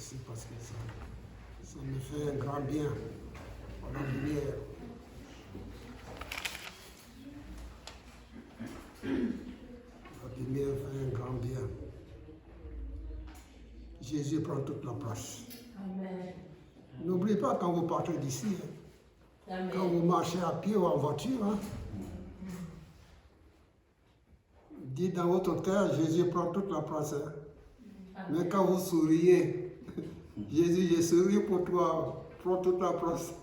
merci parce que ça me fait un grand bien pour la lumière. La lumière fait un grand bien. Jésus prend toute la place. Amen. N'oubliez pas quand vous partez d'ici, quand vous marchez à pied ou en voiture, dites dans votre cœur, Jésus prend toute la place. Mais quand vous souriez, Jésus, je souris pour toi, prends toute la place.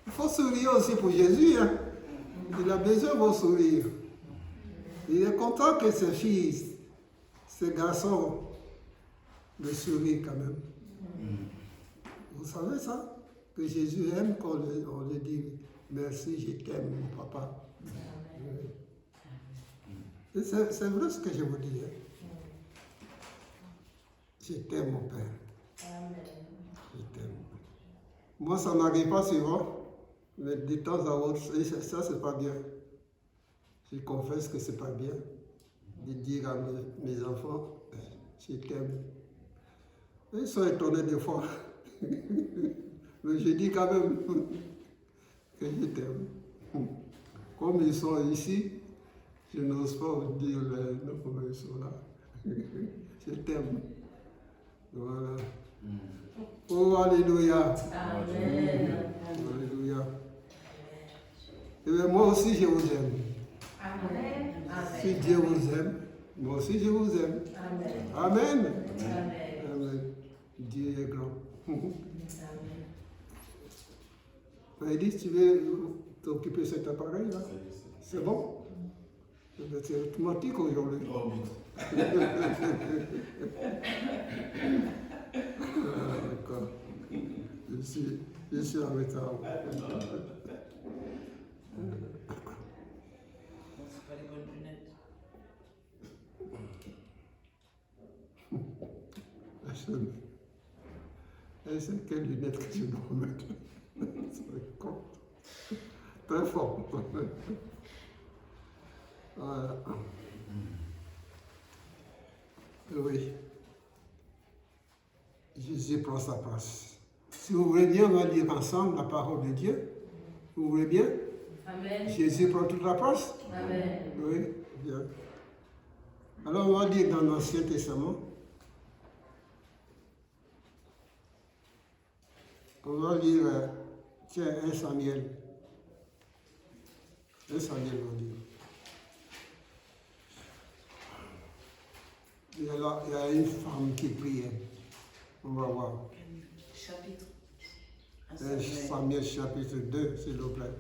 Il faut sourire aussi pour Jésus. Il a besoin de vos sourires. Il est content que ses filles, ses garçons, le sourient quand même. Vous savez ça? Que Jésus aime quand on lui dit merci, je t'aime, mon papa. C'est vrai ce que je vous dis. Je t'aime, mon Père. Je t'aime. Moi, ça n'arrive pas souvent, mais de temps à autre, ça, c'est pas bien. Je confesse que c'est pas bien de dire à mes enfants, je t'aime. Ils sont étonnés des fois. Mais je dis quand même que je t'aime. Comme ils sont ici, je n'ose pas vous dire comment ils sont là. Je t'aime. Voilà. Oh, alléluia. Amen. Alléluia. Et bien, moi aussi, je vous aime. Amen. Si Dieu vous aime, moi aussi, je vous aime. Amen. Amen. Amen. Amen. Dieu est grand. Amen. Edith, tu veux t'occuper de cet appareil-là? C'est bon? C'est automatique aujourd'hui. Oh, D'accord. Je suis en retard. c'est pas les bonnes lunettes. Et c'est quelles lunettes que je dois mettre? C'est con. Très fort. Voilà. Oui. Jésus prend sa place. Si vous voulez bien, on va lire ensemble la parole de Dieu. Vous voulez bien? Amen. Jésus prend toute la place? Amen. Oui, bien. Alors on va lire dans l'Ancien Testament. On va lire, tiens, 1 Samuel. 1 Samuel, on va lire. Il y a une femme qui priait. On va voir. Chapitre. 1 Samuel chapitre 2, s'il vous plaît.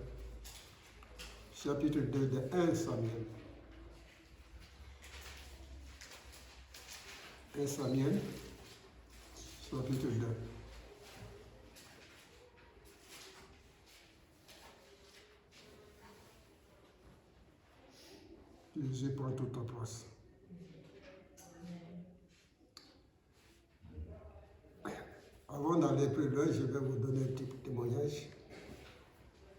Chapitre 2 de 1 Samuel. 1 Samuel, chapitre 2. Jésus prend toute ta place. Avant d'aller plus loin, je vais vous donner un petit témoignage.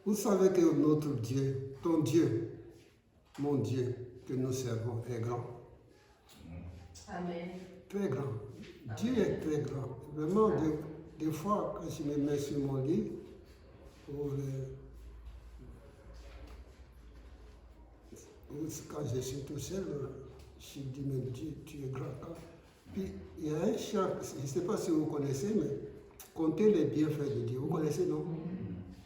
Vous savez que notre Dieu, ton Dieu, mon Dieu, que nous servons, est grand. Amen. Très grand. Dieu est très grand. Vraiment, des fois, quand je me mets sur mon lit, quand je suis tout seul, je dis, mais Dieu, tu es grand. Puis, il y a un chant, je ne sais pas si vous connaissez, mais comptez les bienfaits de Dieu. Vous connaissez, non?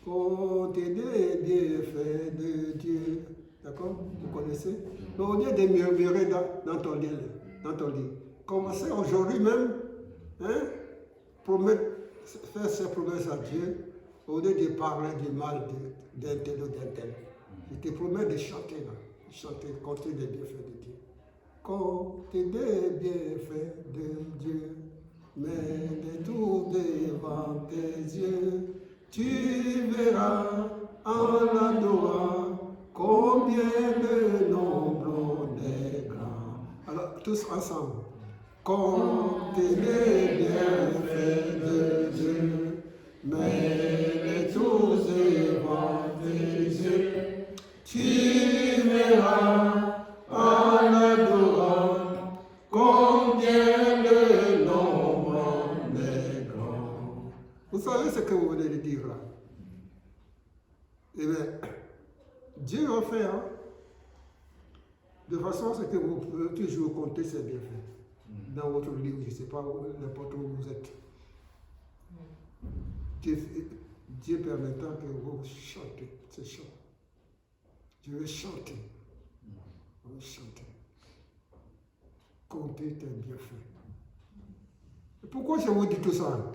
Comptez les bienfaits de Dieu. D'accord? Vous connaissez? Donc, au lieu de murmurer dans ton lit, commencez aujourd'hui même, faire ses promesses à Dieu, au lieu de parler du mal d'un tel ou d'un tel. Je te promets de chanter là. Chanter, compter les bienfaits de Dieu. Comptez les bienfaits de Dieu, mets tout devant tes yeux. Tu verras en l'adorant combien de nombre on est grand. Alors, tous ensemble. Comptez les bienfaits de Dieu, mets tous devant tes yeux. Tu verras en l'adorant combien de Vous savez ce que vous venez de dire là? Eh bien, Dieu va faire de façon à ce que vous pouvez toujours compter ses bienfaits. Dans votre livre, je ne sais pas, n'importe où vous êtes. Dieu permettant que vous chantez ce chant. Je vais chanter. Je vais chanter. Comptez tes bienfaits. Et pourquoi je vous dis tout ça?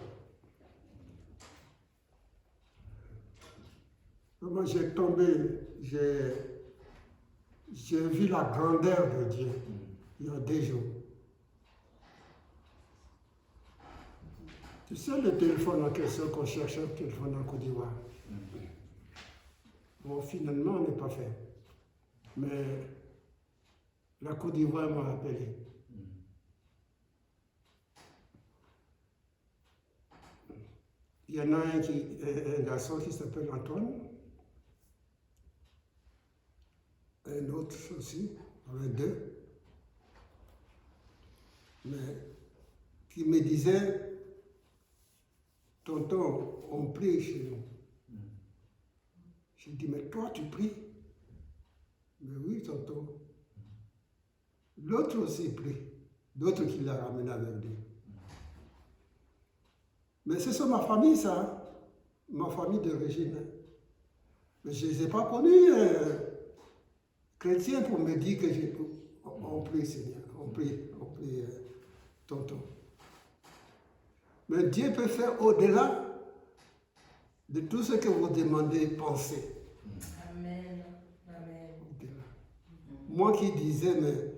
Moi, j'ai tombé, j'ai vu la grandeur de Dieu il y a 2 jours. Tu sais le téléphone en question qu'on cherche, un téléphone en Côte d'Ivoire. Bon, finalement, on n'est pas fait. Mais la Côte d'Ivoire m'a appelé. Il y en a un garçon qui s'appelle Antoine. Un autre aussi, avec 2. Mais qui me disait, tonton, on prie chez nous. J'ai dit, mais toi, tu pries? Mais oui, tonton. L'autre aussi prie. D'autres qui l'a ramené avec lui. Mais c'est sur ma famille, ça. Ma famille d'origine. Mais je ne les ai pas connus chrétiens pour me dire que on prie, Seigneur. On prie, tonton. Mais Dieu peut faire au-delà de tout ce que vous demandez, pensez. Amen. Amen. Moi qui disais, mais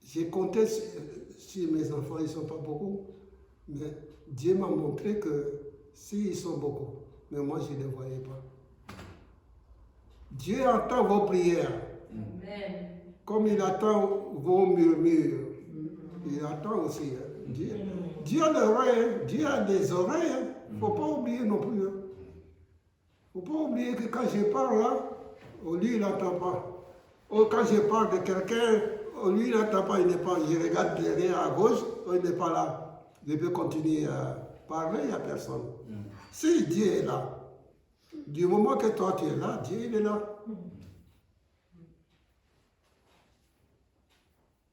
j'ai compté sur mes enfants, ils ne sont pas beaucoup, mais Dieu m'a montré que s'ils sont beaucoup, mais moi je ne les voyais pas. Dieu entend vos prières. Amen. Comme il attend vos murmures. Il attend aussi. Dieu a l'oreille, Dieu a des oreilles. Il ne faut pas oublier non plus. Il ne faut pas oublier que quand je parle là, lui il n'entend pas. Ou quand je parle de quelqu'un, lui il n'entend pas, il n'est pas. Je regarde derrière à gauche, il n'est pas là. Je peux continuer à parler, il n'y a personne. Si Dieu est là, du moment que toi tu es là, Dieu il est là.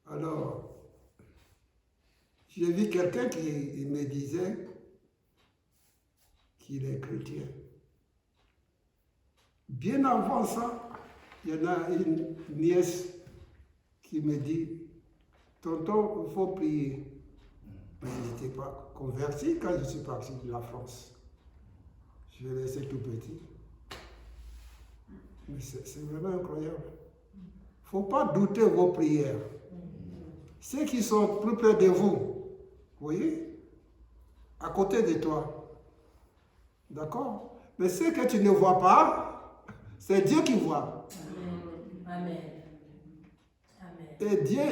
Alors, j'ai vu quelqu'un qui me disait qu'il est chrétien. Bien avant ça, il y en a une nièce qui me dit, tonton, il faut prier. Mais je n'étais pas converti quand je suis parti de la France. Je l'ai laissé tout petit. Mais c'est vraiment incroyable. Il ne faut pas douter vos prières. Ceux qui sont plus près de vous, vous voyez, à côté de toi. D'accord? Mais ceux que tu ne vois pas, c'est Dieu qui voit. Amen. Amen. Et Dieu,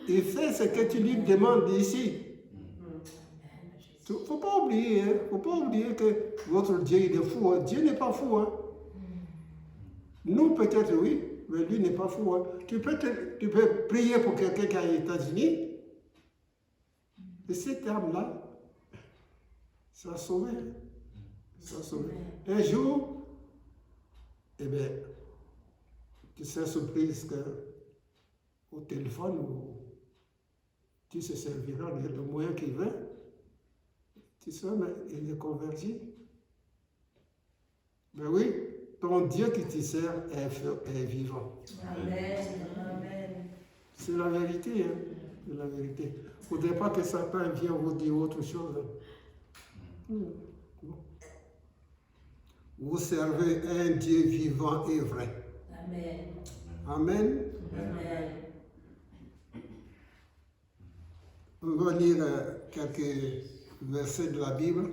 il fait ce que tu lui demandes ici. Il ne faut pas oublier, hein? Faut pas oublier que votre Dieu il est fou. Hein? Dieu n'est pas fou. Hein? Nous peut-être oui, mais lui n'est pas fou. Hein? Tu peux prier pour quelqu'un qui est aux États-Unis. Et cet âme-là, ça a sauvé. Ça a sauvé. Un jour, eh bien, tu serais surprise qu'au téléphone, tu se serviras de le moyen qu'il veut. Tu sais, mais il est converti. Mais oui, ton Dieu qui te sert est vivant. Amen. Amen. C'est la vérité, hein? C'est la vérité. Il ne faudrait pas que Satan vienne vous dire autre chose. Vous servez un Dieu vivant et vrai. Amen. Amen. Amen. On va lire quelques versets de la Bible.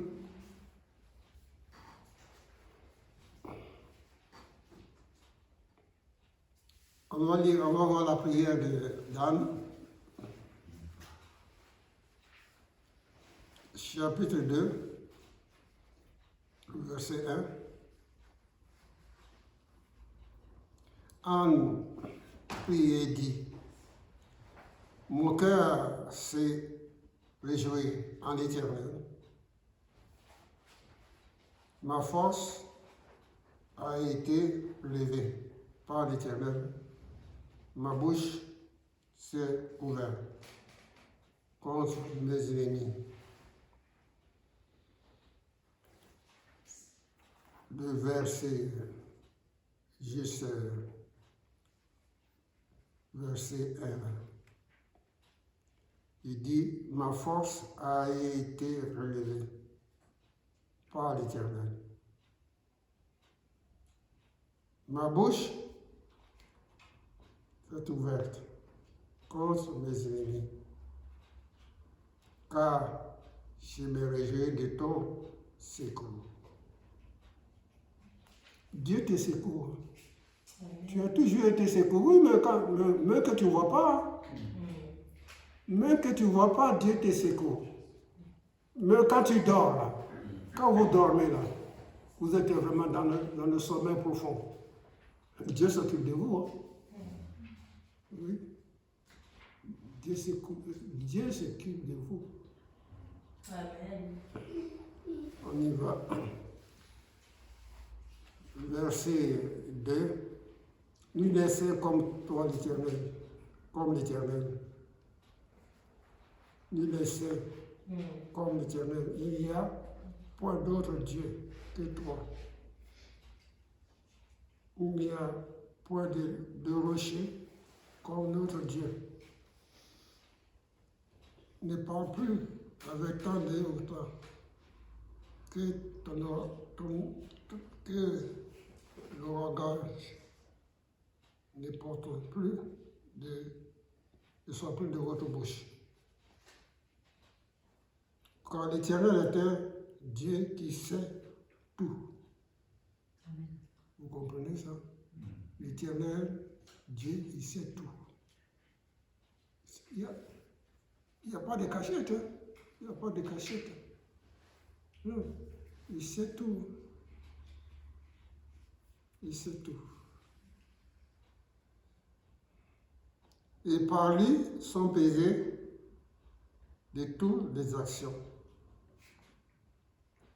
On va voir la prière d'Anne. Chapitre 2, verset 1. Anne prie et dit, mon cœur s'est réjoui en l'Éternel. Ma force a été levée par l'Éternel. Ma bouche s'est ouverte contre mes ennemis. Le verset, juste verset 1. Il dit, ma force a été relevée par l'Éternel. Ma bouche est ouverte contre mes ennemis, car je me réjouis de ton secours. Dieu te secourt. Tu as toujours été secouru, mais que tu ne vois pas. Même que tu ne vois pas, Dieu te secourt. Mais quand tu dors là, quand vous dormez là, vous êtes vraiment dans le sommeil profond. Dieu s'occupe de vous. Hein? Oui. Dieu s'occupe de vous. Amen. On y va. Verset 2. Nul n'est saint comme toi, l'Éternel, comme l'Éternel. Nul n'est saint comme l'Éternel. Il n'y a point d'autre Dieu que toi. Il n'y a point de rocher comme notre Dieu. Ne parle plus avec tant de hauteur que le langage ne porte plus ne soit plus de votre bouche. Car l'Éternel est un Dieu qui sait tout. Amen. Vous comprenez ça? L'Éternel, Dieu, il sait tout. Il n'y a pas de cachette. Hein? Il n'y a pas de cachette. Non, il sait tout. Il sait tout. Et par lui sont pesées de toutes les actions.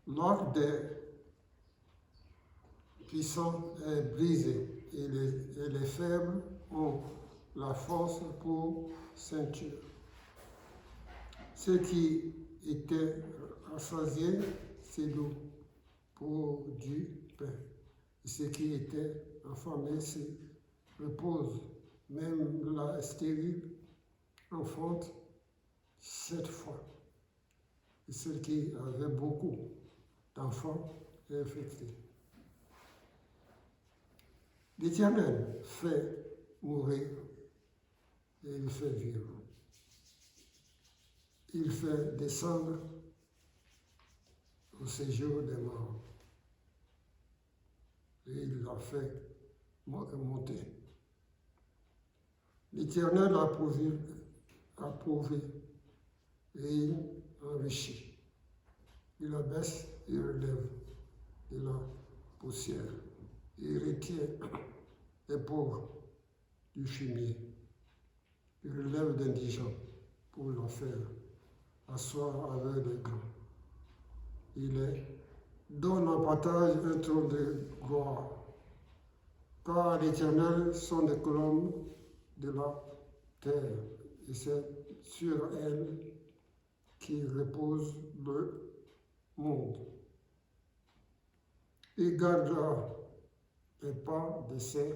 L'ordre des puissants est brisé et les faibles ont la force pour ceinture. Ceux qui étaient rassasiés, c'est l'eau pour du pain. Et ceux qui étaient affamés se reposent. Même la stérile enfante 7 fois. Et celle qui avait beaucoup d'enfants est infectée. L'Éternel fait mourir et il fait vivre. Il fait descendre au séjour des morts. Et il l'a fait monter. L'Éternel a prouvé et il enrichit. Il abaisse et relève de la poussière. Il retient les pauvres du fumier. Il relève d'indigents pour leur faire asseoir avec les grands. Il donne en partage un trône de gloire. Car l'Éternel sont des colonnes de la terre, et c'est sur elle qui repose le monde. Il gardera les pas de ses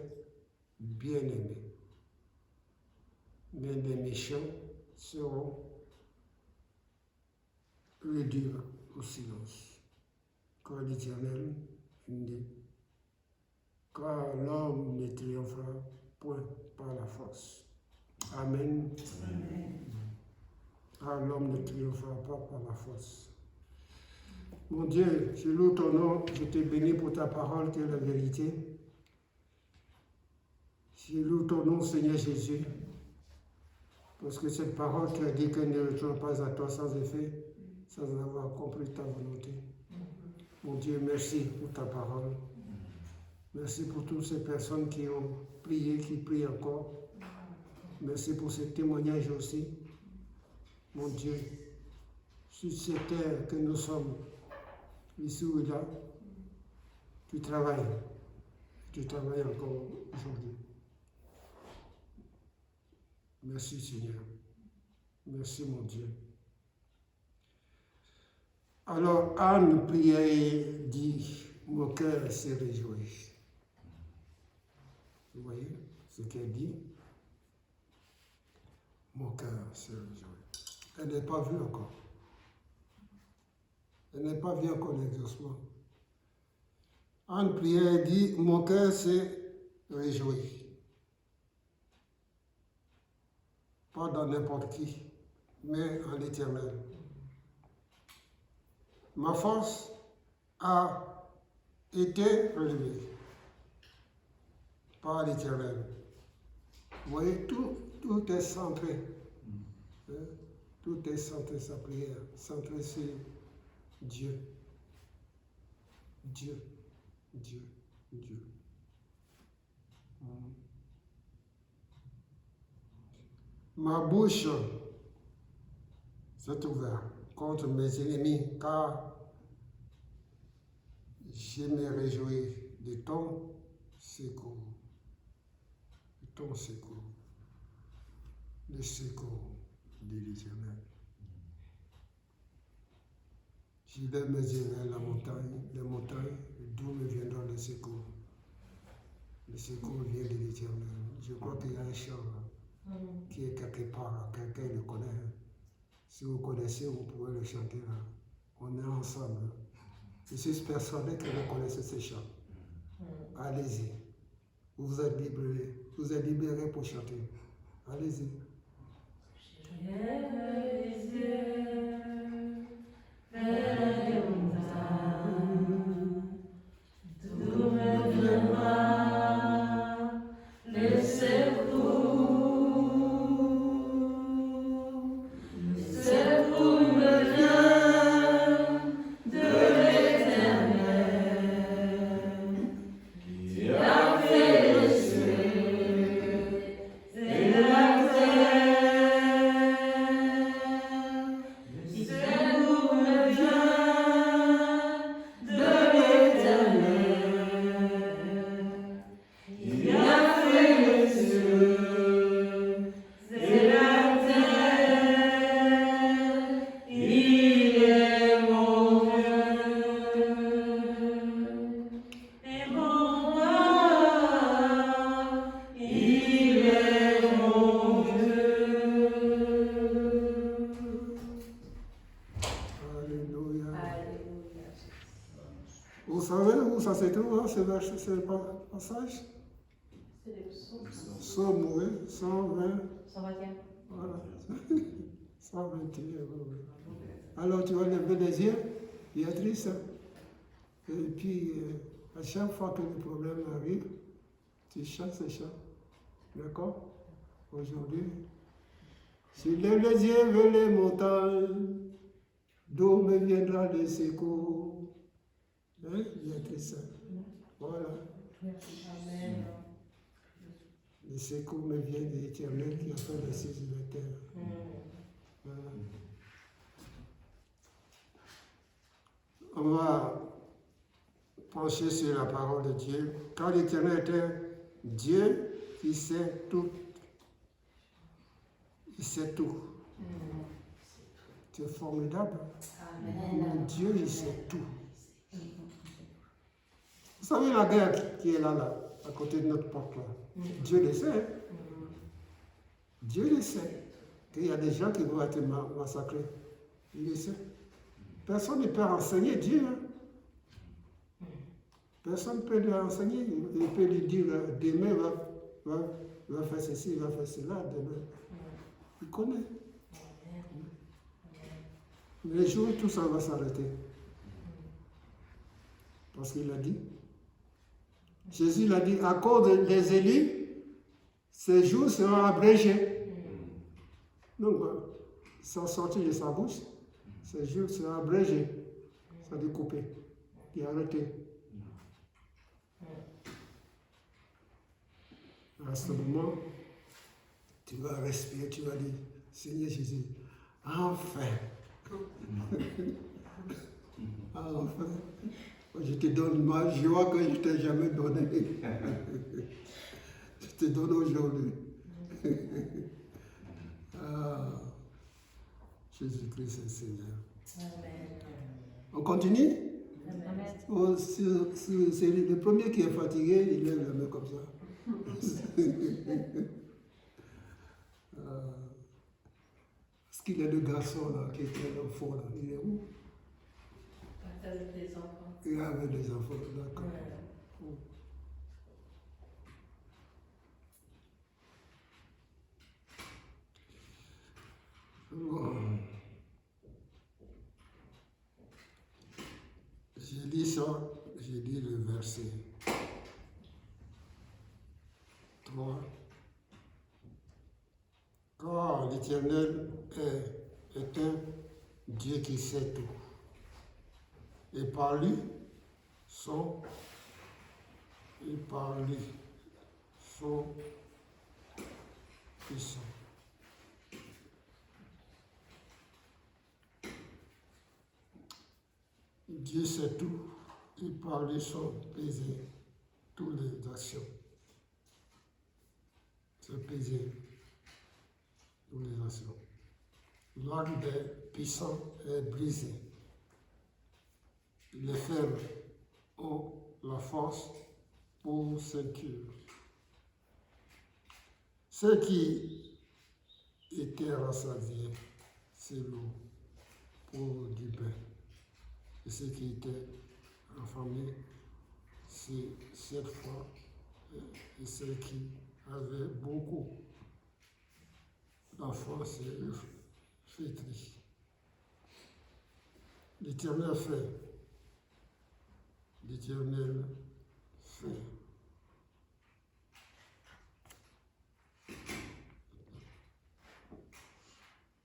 bien-aimés, mais les méchants seront réduits au silence. Car l'Éternel dit, car l'homme ne triomphera point par la force. Amen. Amen. Car l'homme ne triomphera pas par la force. Mon Dieu, je loue ton nom, je te bénis pour ta parole qui est la vérité. Je loue ton nom, Seigneur Jésus, parce que cette parole, tu as dit qu'elle ne retourne pas à toi sans effet, sans avoir accompli ta volonté. Mon Dieu, merci pour ta parole. Merci pour toutes ces personnes qui ont prié, qui prient encore. Merci pour ce témoignage aussi. Mon Dieu, sur cette terre que nous sommes, ici ou là, Tu travailles. Tu travailles encore aujourd'hui. Merci Seigneur. Merci mon Dieu. Alors Anne priait et dit, mon cœur s'est réjoui. Vous voyez ce qu'elle dit? Mon cœur s'est réjoui. Elle n'est pas vue encore. Elle n'est pas vue encore l'exaucement. Anne priait et dit, mon cœur s'est réjoui. Pas dans n'importe qui, mais en l'Éternel. Ma force a été relevée par l'Éternel. Vous voyez, tout est centré. Hein? Tout est centré, sa prière, centré sur Dieu. Dieu, Dieu, Dieu. Ma bouche s'est ouverte contre mes ennemis, car je me réjouis de ton secours. De ton secours. Le secours de l'Éternel. Je lève mes yeux vers la montagne, les montagnes, d'où me viendra le secours. Le secours vient de l'Éternel. Je crois qu'il y a un chant qui est quelque part, quelqu'un le connaît. Si vous connaissez, vous pouvez le chanter là. On est ensemble. Je suis persuadé que vous connaissez ce chant. Allez-y. Vous êtes libérés pour chanter. Allez-y. Vous savez où ça se trouve, hein, ce passage? C'est les psaumes. Psaume, oui, 120. 121. Voilà. 121, oui. Alors tu vas lever les yeux, Béatrice. Et puis, à chaque fois que le problème arrive, tu chantes ce chant. D'accord? Aujourd'hui, je lève les yeux vers les montagnes, d'où me viendra le secours. Hein, Béatrice? Voilà. Amen. Le secours me vient de l'Éternel qui a fait les cieux et la terre. Voilà. On va pencher sur la parole de Dieu. Car l'Éternel est un Dieu qui sait tout. Il sait tout. C'est formidable. Mon Dieu, il sait tout. Vous savez la guerre qui est là, à côté de notre porte là. Dieu le sait. Dieu le sait. Qu'il y a des gens qui vont être massacrés. Il le sait. Personne ne peut enseigner Dieu. Hein. Personne ne peut lui enseigner. Il peut lui dire demain va faire ceci, va faire cela, demain. Il connaît. Les jours, tout ça va s'arrêter. Parce qu'il a dit. Jésus l'a dit, à cause des élus, ces jours seront abrégés. Donc, sans sortir de sa bouche, ces jours seront abrégés. Ça dit coupé, et arrêté. À ce moment, tu vas respirer, tu vas dire, Seigneur Jésus, enfin, enfin, Je te donne ma joie que je ne t'ai jamais donnée. Je te donne aujourd'hui. Ah, Jésus-Christ est Seigneur. Amen. On continue? Amen. Oh, c'est le premier qui est fatigué, il lève la main comme ça. Est-ce qu'il y a le garçon là qui était au fond là? Il est où? Avec les enfants. Il est avec les enfants, d'accord. Ouais. Bon. J'ai dit ça, j'ai dit le verset 3. Car l'Éternel est un Dieu qui sait tout. Et par lui sont puissants. Dieu sait tout, et par lui sont pesées toutes les actions. C'est pesé toutes les actions. L'arc des puissants est brisé. Les faibles ont la force pour s'inquiéter. Ceux qui étaient rassasiés, c'est l'eau pour du pain. Et ceux qui étaient affamés, c'est cette fois, et ceux qui avaient beaucoup d'enfants, c'est flétri. L'Éternel fait. L'Éternel fait.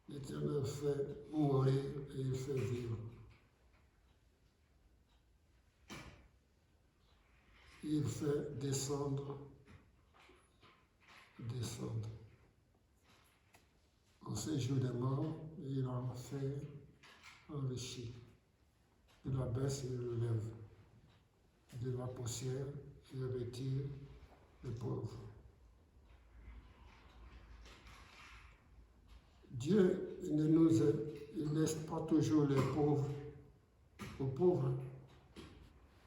L'Éternel fait mourir et il fait vivre. Il fait descendre. Au séjour des morts, il en fait enrichir. Il abaisse et il lève. De la poussière, il retire les pauvres. Dieu il laisse pas toujours les pauvres aux pauvres.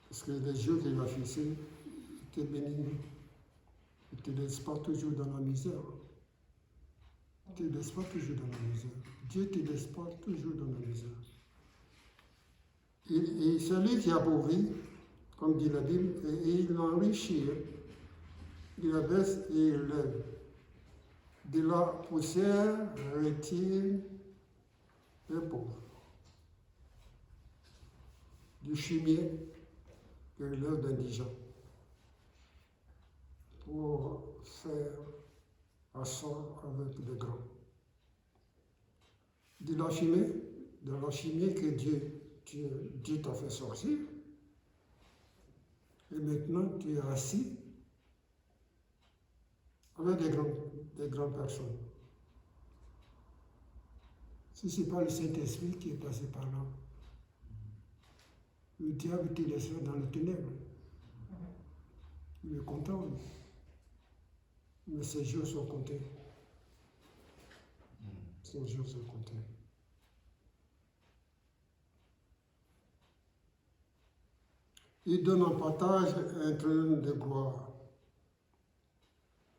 Parce que les jours qu'il a fixés, il te bénit. Il ne te laisse pas toujours dans la misère. Il ne te laisse pas toujours dans la misère. Dieu ne te laisse pas toujours dans la misère. Et celui qui appauvrit, comme dit la Bible, et il l'enrichit, il abaisse et il lève. De la poussière retire les pauvres. Du fumier, il relève d'indigents. Pour faire asseoir avec les grands. De la fumée que Dieu t'a fait sortir. Et maintenant, tu es assis avec des grandes personnes. Si ce n'est pas le Saint-Esprit qui est passé par là, le diable te laissera dans le ténèbre. Il est content, lui. Mais ses jours sont comptés. Ses jours sont comptés. Il donne en partage un trône de gloire.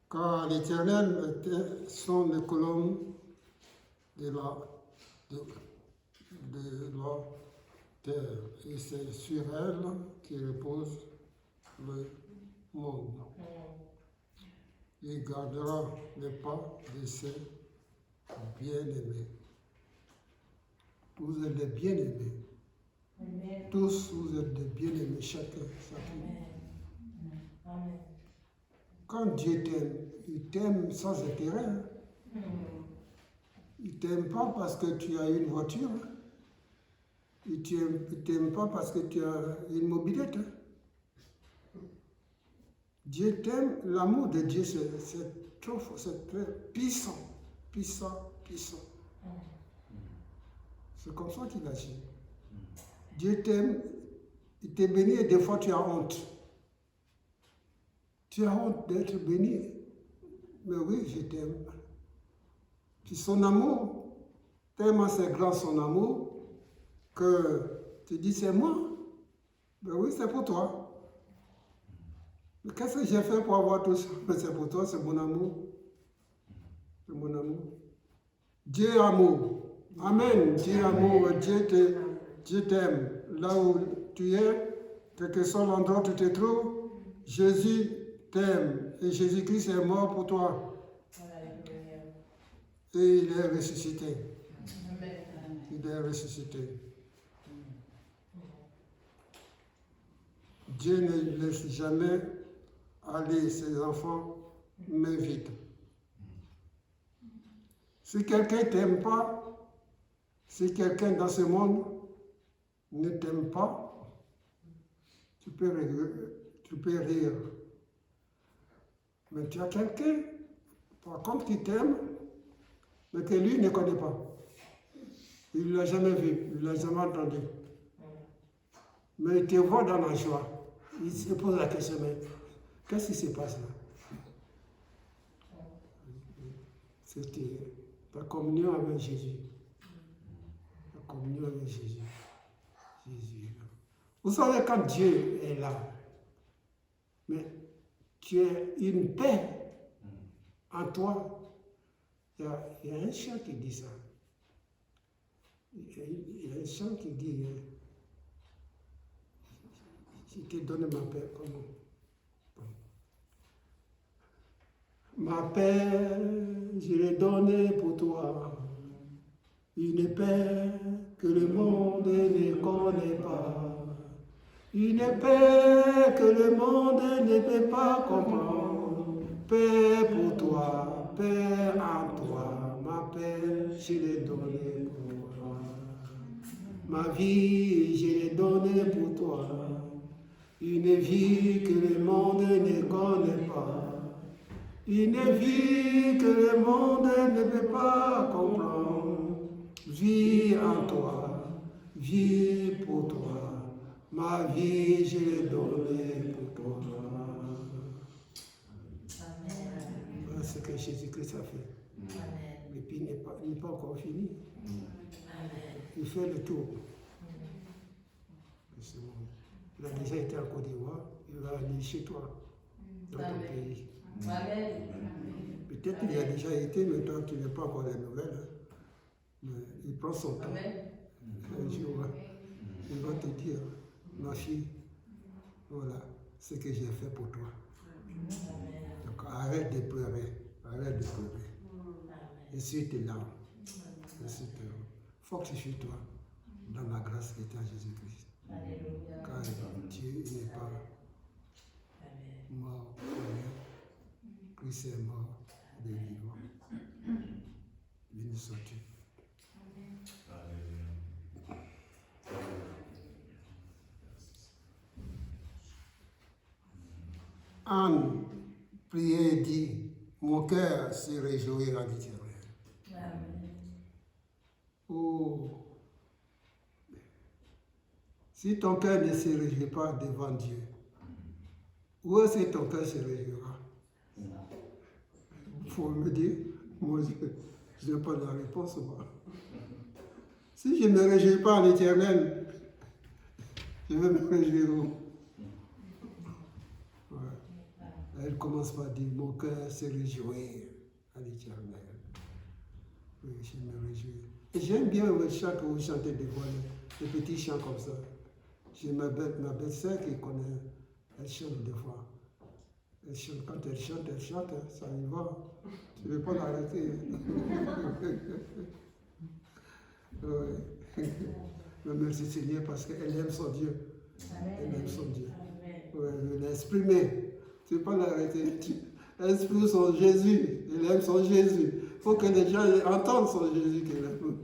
Car l'Éternel sont les colonnes de la terre. Et c'est sur elle qui repose le monde. Il gardera les pas de ses bien-aimés. Vous êtes des bien-aimés. Amen. Tous, vous êtes des bien-aimés, chacun. Amen. Quand Dieu t'aime, il t'aime sans intérêt. Il ne t'aime pas parce que tu as une voiture. Il ne t'aime pas parce que tu as une mobilette. Dieu t'aime, l'amour de Dieu, c'est trop fort, c'est très puissant. Puissant. C'est comme ça qu'il agit. Dieu t'aime Il te bénit et des fois tu as honte. Tu as honte d'être béni. Mais oui, je t'aime. Puis son amour, tellement c'est grand son amour, que tu dis c'est moi. Ben oui, c'est pour toi. Mais qu'est-ce que j'ai fait pour avoir tout ça? Mais c'est pour toi, c'est mon amour. C'est mon amour. Dieu est amour. Amen. Dieu est amour. Dieu t'aime. Là où tu es, quel que soit l'endroit où tu te trouves, Jésus t'aime. Et Jésus-Christ est mort pour toi. Et il est ressuscité. Il est ressuscité. Dieu ne laisse jamais aller ses enfants main vide. Si quelqu'un ne t'aime pas, si quelqu'un dans ce monde ne t'aime pas, tu peux rire. Mais tu as quelqu'un, par contre, qui t'aime, mais que lui ne connaît pas. Il ne l'a jamais vu, il ne l'a jamais entendu. Mais il te voit dans la joie. Il se pose la question, mais qu'est-ce qui se passe là? C'était ta communion avec Jésus. La communion avec Jésus. Jésus est là. Vous savez, quand Dieu est là, mais tu as une paix en toi. Il y a un chant qui dit ça. Il y a un chant qui dit je te donne ma paix. Comment? Ma paix, je l'ai donnée pour toi. Une paix que le monde ne connaît pas. Une paix que le monde ne peut pas comprendre. Paix pour toi, paix en toi. Ma paix, je l'ai donnée pour toi. Ma vie, je l'ai donnée pour toi. Une vie que le monde ne connaît pas. Une vie que le monde ne peut pas comprendre. Vie en toi, vie pour toi. Ma vie, je l'ai donnée pour toi. Voilà ce que Jésus-Christ a fait. Et puis il n'est pas encore fini. Il fait le tour. C'est bon. Il a déjà été en Côte d'Ivoire, il va aller chez toi, dans ton pays. Peut-être qu'il y a déjà été, mais toi tu n'as pas encore les nouvelles. Hein. Mais il prend son temps. Un jour, il va te dire, ma fille, voilà ce que j'ai fait pour toi. Donc arrête de pleurer, arrête de pleurer. Essuie tes larmes. Il faut que tu suives toi dans la grâce qui est en Jésus-Christ. Car Dieu n'est pas mort pour rien. Christ est mort de vivant. Béni sois-tu. Anne priait et dit, mon cœur se réjouira du Dieu. Oh, si ton cœur ne se réjouit pas devant Dieu, où est-ce que ton cœur se réjouira? Il faut me dire, moi je n'ai pas la réponse. Moi. Si je ne me réjouis pas à l'Éternel, je vais me réjouir où? Ouais. Elle commence par dire, mon cœur se réjouit à l'Éternel. Oui, je me réjouis. Et j'aime bien le chant que vous chantez des voix, des petits chants comme ça. J'ai ma belle-sœur qui connaît, elle chante des fois. Elle chante, quand elle chante, ça y va. Tu ne veux pas l'arrêter. Oui. Mais merci Seigneur parce qu'elle aime son Dieu. Elle aime son Dieu. Oui, elle l'a exprimé. Tu ne veux pas l'arrêter. Elle exprime son Jésus. Elle aime son Jésus. Il faut que les gens entendent son Jésus qu'elle aime.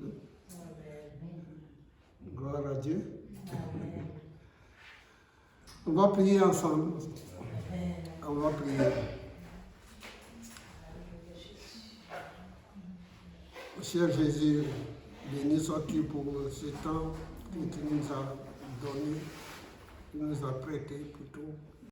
Gloire à Dieu. On va prier ensemble. On va prier. Cher Jésus, béni sois-tu pour ce temps que tu nous as donné. nous a prêté plutôt